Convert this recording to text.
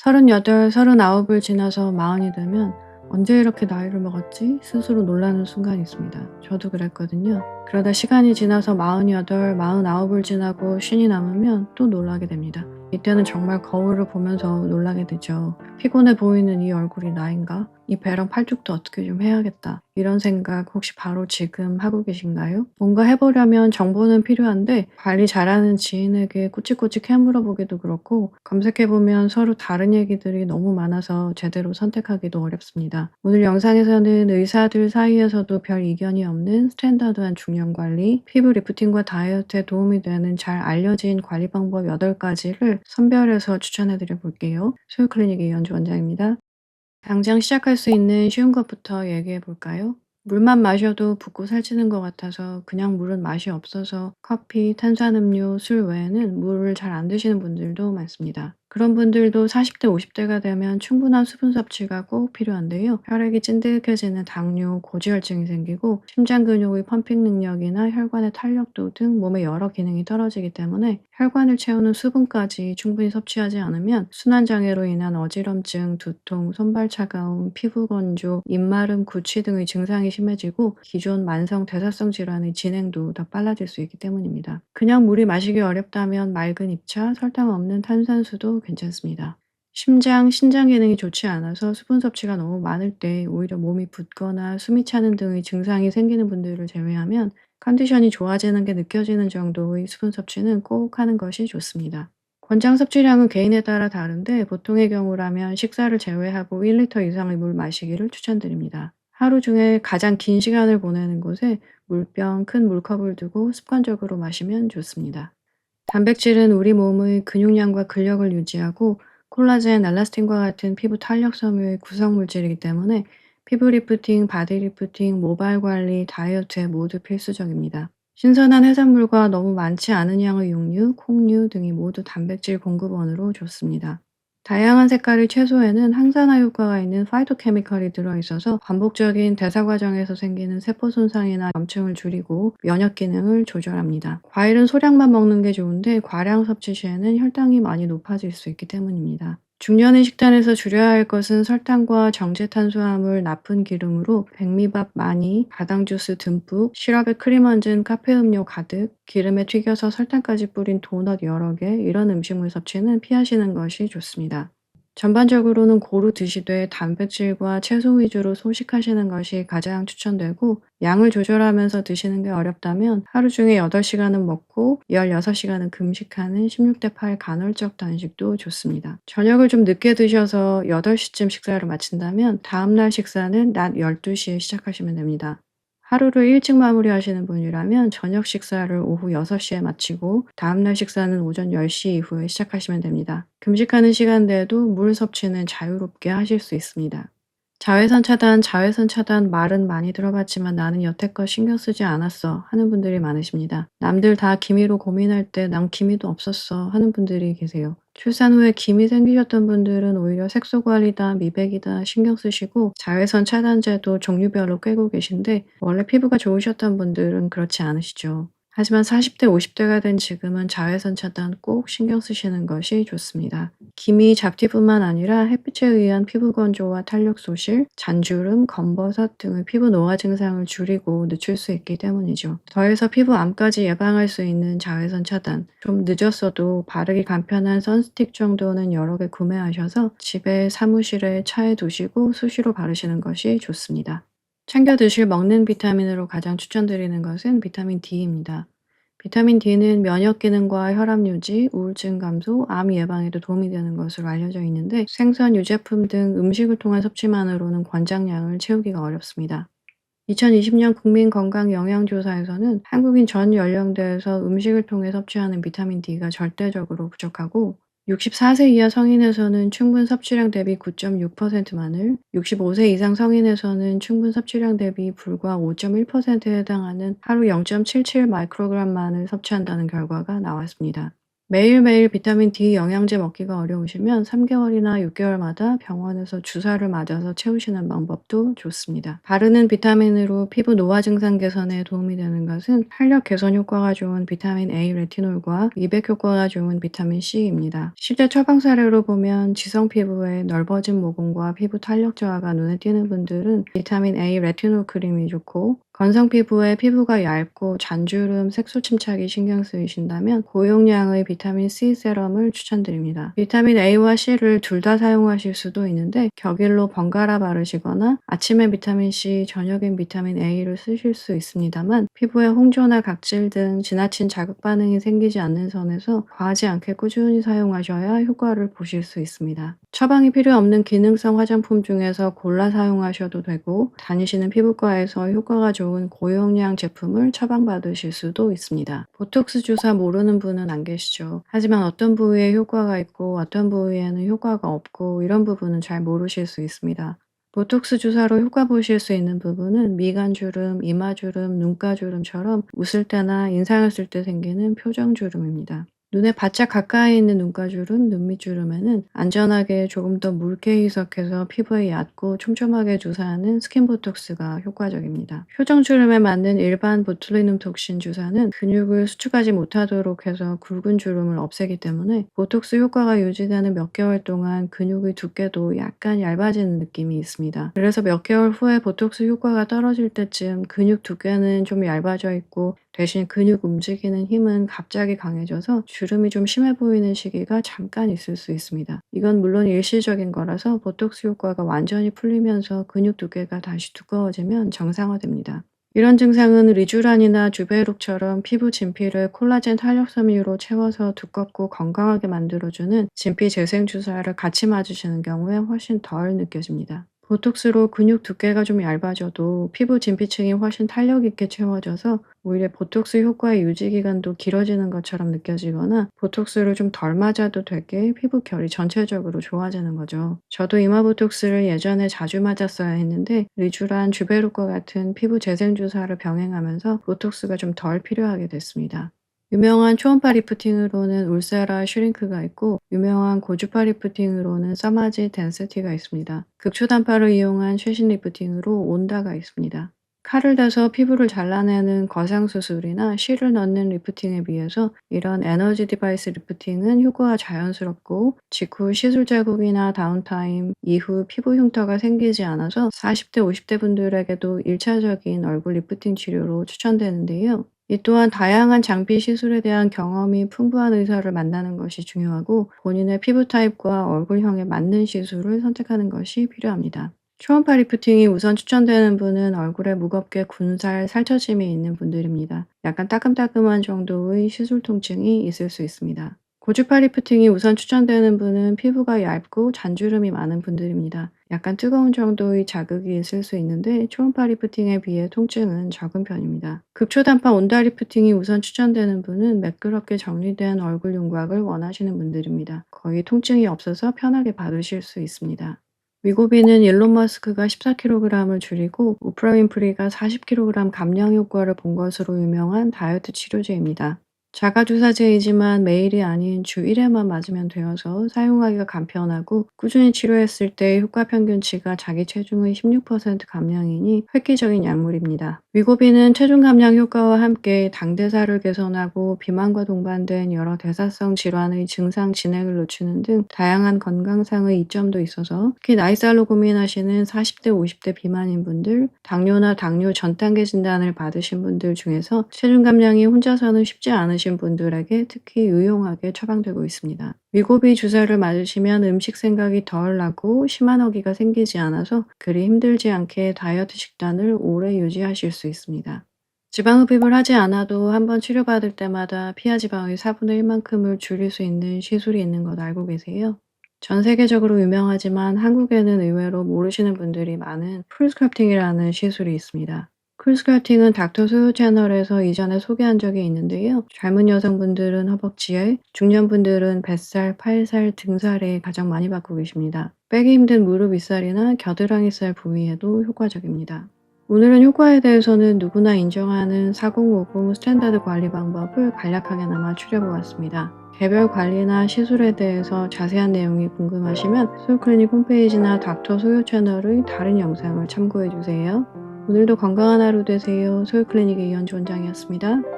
38, 39을 지나서 40이 되면 '언제 이렇게 나이를 먹었지?' 스스로 놀라는 순간이 있습니다. 저도 그랬거든요. 그러다 시간이 지나서 48, 49을 지나고 50이 남으면 또 놀라게 됩니다. 이때는 정말 거울을 보면서 놀라게 되죠. '피곤해 보이는 이 얼굴이 나인가? 이 배랑 팔뚝도 어떻게 좀 해야겠다.' 이런 생각 혹시 바로 지금 하고 계신가요? 뭔가 해 보려면 정보는 필요한데 관리 잘하는 지인에게 꼬치꼬치 캐물어 보기도 그렇고, 검색해 보면 서로 다른 얘기들이 너무 많아서 제대로 선택하기도 어렵습니다. 오늘 영상에서는 의사들 사이에서도 별 이견이 없는 스탠다드한 중년 관리, 피부 리프팅과 다이어트에 도움이 되는 잘 알려진 관리 방법 8가지를 선별해서 추천해 드려 볼게요. 소유클리닉의 이현주 원장입니다. 당장 시작할 수 있는 쉬운 것부터 얘기해 볼까요? 물만 마셔도 붓고 살찌는 것 같아서 그냥 물은 맛이 없어서 커피, 탄산음료, 술 외에는 물을 잘 안 드시는 분들도 많습니다. 그런 분들도 40대, 50대가 되면 충분한 수분 섭취가 꼭 필요한데요. 혈액이 찐득해지는 당뇨, 고지혈증이 생기고 심장 근육의 펌핑 능력이나 혈관의 탄력도 등 몸의 여러 기능이 떨어지기 때문에 혈관을 채우는 수분까지 충분히 섭취하지 않으면 순환장애로 인한 어지럼증, 두통, 손발 차가움, 피부 건조, 입마름, 구취 등의 증상이 심해지고 기존 만성 대사성 질환의 진행도 더 빨라질 수 있기 때문입니다. 그냥 물이 마시기 어렵다면 맑은 잎차, 설탕 없는 탄산수도 괜찮습니다. 심장, 신장 기능이 좋지 않아서 수분 섭취가 너무 많을 때 오히려 몸이 붓거나 숨이 차는 등의 증상이 생기는 분들을 제외하면 컨디션이 좋아지는 게 느껴지는 정도의 수분 섭취는 꼭 하는 것이 좋습니다. 권장 섭취량은 개인에 따라 다른데 보통의 경우라면 식사를 제외하고 1리터 이상의 물 마시기를 추천드립니다. 하루 중에 가장 긴 시간을 보내는 곳에 물병, 큰 물컵을 두고 습관적으로 마시면 좋습니다. 단백질은 우리 몸의 근육량과 근력을 유지하고 콜라겐, 엘라스틴과 같은 피부 탄력 섬유의 구성 물질이기 때문에 피부 리프팅, 바디 리프팅, 모발 관리, 다이어트에 모두 필수적입니다. 신선한 해산물과 너무 많지 않은 양의 육류, 콩류 등이 모두 단백질 공급원으로 좋습니다. 다양한 색깔의 채소에는 항산화 효과가 있는 파이토케미컬이 들어있어서 반복적인 대사 과정에서 생기는 세포 손상이나 염증을 줄이고 면역 기능을 조절합니다. 과일은 소량만 먹는 게 좋은데 과량 섭취 시에는 혈당이 많이 높아질 수 있기 때문입니다. 중년의 식단에서 줄여야 할 것은 설탕과 정제 탄수화물, 나쁜 기름으로 백미밥 많이, 바당 주스 듬뿍, 시럽에 크림 얹은 카페 음료 가득, 기름에 튀겨서 설탕까지 뿌린 도넛 여러 개, 이런 음식물 섭취는 피하시는 것이 좋습니다. 전반적으로는 고루 드시되 단백질과 채소 위주로 소식하시는 것이 가장 추천되고, 양을 조절하면서 드시는 게 어렵다면 하루 중에 8시간은 먹고 16시간은 금식하는 16대8 간헐적 단식도 좋습니다. 저녁을 좀 늦게 드셔서 8시쯤 식사를 마친다면 다음날 식사는 낮 12시에 시작하시면 됩니다. 하루를 일찍 마무리하시는 분이라면 저녁 식사를 오후 6시에 마치고 다음날 식사는 오전 10시 이후에 시작하시면 됩니다. 금식하는 시간대에도 물 섭취는 자유롭게 하실 수 있습니다. 자외선 차단, 자외선 차단 말은 많이 들어봤지만 나는 여태껏 신경 쓰지 않았어 하는 분들이 많으십니다. 남들 다 기미로 고민할 때 난 기미도 없었어 하는 분들이 계세요. 출산 후에 기미 생기셨던 분들은 오히려 색소 관리다, 미백이다 신경 쓰시고 자외선 차단제도 종류별로 꿰고 계신데 원래 피부가 좋으셨던 분들은 그렇지 않으시죠. 하지만 40대, 50대가 된 지금은 자외선 차단 꼭 신경 쓰시는 것이 좋습니다. 기미, 잡티뿐만 아니라 햇빛에 의한 피부 건조와 탄력 소실, 잔주름, 검버섯 등의 피부 노화 증상을 줄이고 늦출 수 있기 때문이죠. 더해서 피부암까지 예방할 수 있는 자외선 차단, 좀 늦었어도 바르기 간편한 선스틱 정도는 여러 개 구매하셔서 집에, 사무실에, 차에 두시고 수시로 바르시는 것이 좋습니다. 챙겨 드실 먹는 비타민으로 가장 추천드리는 것은 비타민 D입니다. 비타민 D는 면역 기능과 혈압 유지, 우울증 감소, 암 예방에도 도움이 되는 것으로 알려져 있는데 생선, 유제품 등 음식을 통한 섭취만으로는 권장량을 채우기가 어렵습니다. 2020년 국민건강영양조사에서는 한국인 전 연령대에서 음식을 통해 섭취하는 비타민 D가 절대적으로 부족하고 64세 이하 성인에서는 충분 섭취량 대비 9.6%만을, 65세 이상 성인에서는 충분 섭취량 대비 불과 5.1%에 해당하는 하루 0.77 마이크로그램만을 섭취한다는 결과가 나왔습니다. 매일매일 비타민 D 영양제 먹기가 어려우시면 3개월이나 6개월마다 병원에서 주사를 맞아서 채우시는 방법도 좋습니다. 바르는 비타민으로 피부 노화 증상 개선에 도움이 되는 것은 탄력 개선 효과가 좋은 비타민 A 레티놀과 미백 효과가 좋은 비타민 C입니다. 실제 처방 사례로 보면 지성 피부에 넓어진 모공과 피부 탄력 저하가 눈에 띄는 분들은 비타민 A 레티놀 크림이 좋고, 건성 피부에 피부가 얇고 잔주름, 색소 침착이 신경 쓰이신다면 고용량의 비타민 C 세럼을 추천드립니다. 비타민 A와 C를 둘 다 사용하실 수도 있는데 격일로 번갈아 바르시거나 아침엔 비타민 C, 저녁엔 비타민 A를 쓰실 수 있습니다만, 피부에 홍조나 각질 등 지나친 자극 반응이 생기지 않는 선에서 과하지 않게 꾸준히 사용하셔야 효과를 보실 수 있습니다. 처방이 필요 없는 기능성 화장품 중에서 골라 사용하셔도 되고, 다니시는 피부과에서 효과가 좋은 고용량 제품을 처방받으실 수도 있습니다. 보톡스 주사 모르는 분은 안 계시죠. 하지만 어떤 부위에 효과가 있고 어떤 부위에는 효과가 없고 이런 부분은 잘 모르실 수 있습니다. 보톡스 주사로 효과 보실 수 있는 부분은 미간주름, 이마주름, 눈가주름처럼 웃을 때나 인상을 쓸 때 생기는 표정주름입니다. 눈에 바짝 가까이 있는 눈가주름, 눈밑주름에는 안전하게 조금 더 묽게 희석해서 피부에 얕고 촘촘하게 주사하는 스킨보톡스가 효과적입니다. 표정주름에 맞는 일반 보툴리눔 톡신 주사는 근육을 수축하지 못하도록 해서 굵은 주름을 없애기 때문에 보톡스 효과가 유지되는 몇 개월 동안 근육의 두께도 약간 얇아지는 느낌이 있습니다. 그래서 몇 개월 후에 보톡스 효과가 떨어질 때쯤 근육 두께는 좀 얇아져 있고 대신 근육 움직이는 힘은 갑자기 강해져서 주름이 좀 심해 보이는 시기가 잠깐 있을 수 있습니다. 이건 물론 일시적인 거라서 보톡스 효과가 완전히 풀리면서 근육 두께가 다시 두꺼워지면 정상화됩니다. 이런 증상은 리쥬란이나 주베룩처럼 피부 진피를 콜라겐 탄력 섬유로 채워서 두껍고 건강하게 만들어주는 진피 재생 주사를 같이 맞으시는 경우에 훨씬 덜 느껴집니다. 보톡스로 근육 두께가 좀 얇아져도 피부 진피층이 훨씬 탄력 있게 채워져서 오히려 보톡스 효과의 유지 기간도 길어지는 것처럼 느껴지거나, 보톡스를 좀 덜 맞아도 되게 피부 결이 전체적으로 좋아지는 거죠. 저도 이마 보톡스를 예전에 자주 맞았어야 했는데 리쥬란, 주베룩과 같은 피부 재생 주사를 병행하면서 보톡스가 좀 덜 필요하게 됐습니다. 유명한 초음파 리프팅으로는 울세라 슈링크가 있고, 유명한 고주파 리프팅으로는 서마지 덴시티가 있습니다. 극초단파를 이용한 최신 리프팅으로 온다가 있습니다. 칼을 대서 피부를 잘라내는 거상수술이나 실을 넣는 리프팅에 비해서 이런 에너지 디바이스 리프팅은 효과가 자연스럽고 직후 시술 자국이나 다운타임 이후 피부 흉터가 생기지 않아서 40대, 50대 분들에게도 1차적인 얼굴 리프팅 치료로 추천되는데요. 이 또한 다양한 장비 시술에 대한 경험이 풍부한 의사를 만나는 것이 중요하고, 본인의 피부 타입과 얼굴형에 맞는 시술을 선택하는 것이 필요합니다. 초음파 리프팅이 우선 추천되는 분은 얼굴에 무겁게 군살, 살처짐이 있는 분들입니다. 약간 따끔따끔한 정도의 시술 통증이 있을 수 있습니다. 고주파 리프팅이 우선 추천되는 분은 피부가 얇고 잔주름이 많은 분들입니다. 약간 뜨거운 정도의 자극이 있을 수 있는데 초음파 리프팅에 비해 통증은 적은 편입니다. 극초단파 온다 리프팅이 우선 추천되는 분은 매끄럽게 정리된 얼굴 윤곽을 원하시는 분들입니다. 거의 통증이 없어서 편하게 받으실 수 있습니다. 위고비는 일론 머스크가 14kg을 줄이고 오프라 윈프리가 40kg 감량 효과를 본 것으로 유명한 다이어트 치료제입니다. 자가주사제이지만 매일이 아닌 주 1회만 맞으면 되어서 사용하기가 간편하고, 꾸준히 치료했을 때 효과 평균치가 자기 체중의 16% 감량이니 획기적인 약물입니다. 위고비는 체중 감량 효과와 함께 당대사를 개선하고 비만과 동반된 여러 대사성 질환의 증상 진행을 늦추는 등 다양한 건강상의 이점도 있어서 특히 나이살로 고민하시는 40대, 50대 비만인 분들, 당뇨나 당뇨 전 단계 진단을 받으신 분들 중에서 체중 감량이 혼자서는 쉽지 않으신 분들에게 특히 유용하게 처방되고 있습니다. 위고비 주사를 맞으시면 음식 생각이 덜 나고 심한 허기가 생기지 않아서 그리 힘들지 않게 다이어트 식단을 오래 유지하실 수 있습니다. 지방 흡입을 하지 않아도 한번 치료받을 때마다 피하 지방의 4분의 1만큼을 줄일 수 있는 시술이 있는 것 알고 계세요? 전 세계적으로 유명하지만 한국에는 의외로 모르시는 분들이 많은 풀스컬프팅이라는 시술이 있습니다. 풀스컬프팅은 닥터 소요 채널에서 이전에 소개한 적이 있는데요. 젊은 여성분들은 허벅지에, 중년분들은 뱃살, 팔살, 등살에 가장 많이 받고 계십니다. 빼기 힘든 무릎 윗살이나 겨드랑이살 부위에도 효과적입니다. 오늘은 효과에 대해서는 누구나 인정하는 4050 스탠다드 관리 방법을 간략하게나마 추려보았습니다. 개별 관리나 시술에 대해서 자세한 내용이 궁금하시면 소울클리닉 홈페이지나 닥터 소요 채널의 다른 영상을 참고해 주세요. 오늘도 건강한 하루 되세요. 소울클리닉의 이현주 원장이었습니다.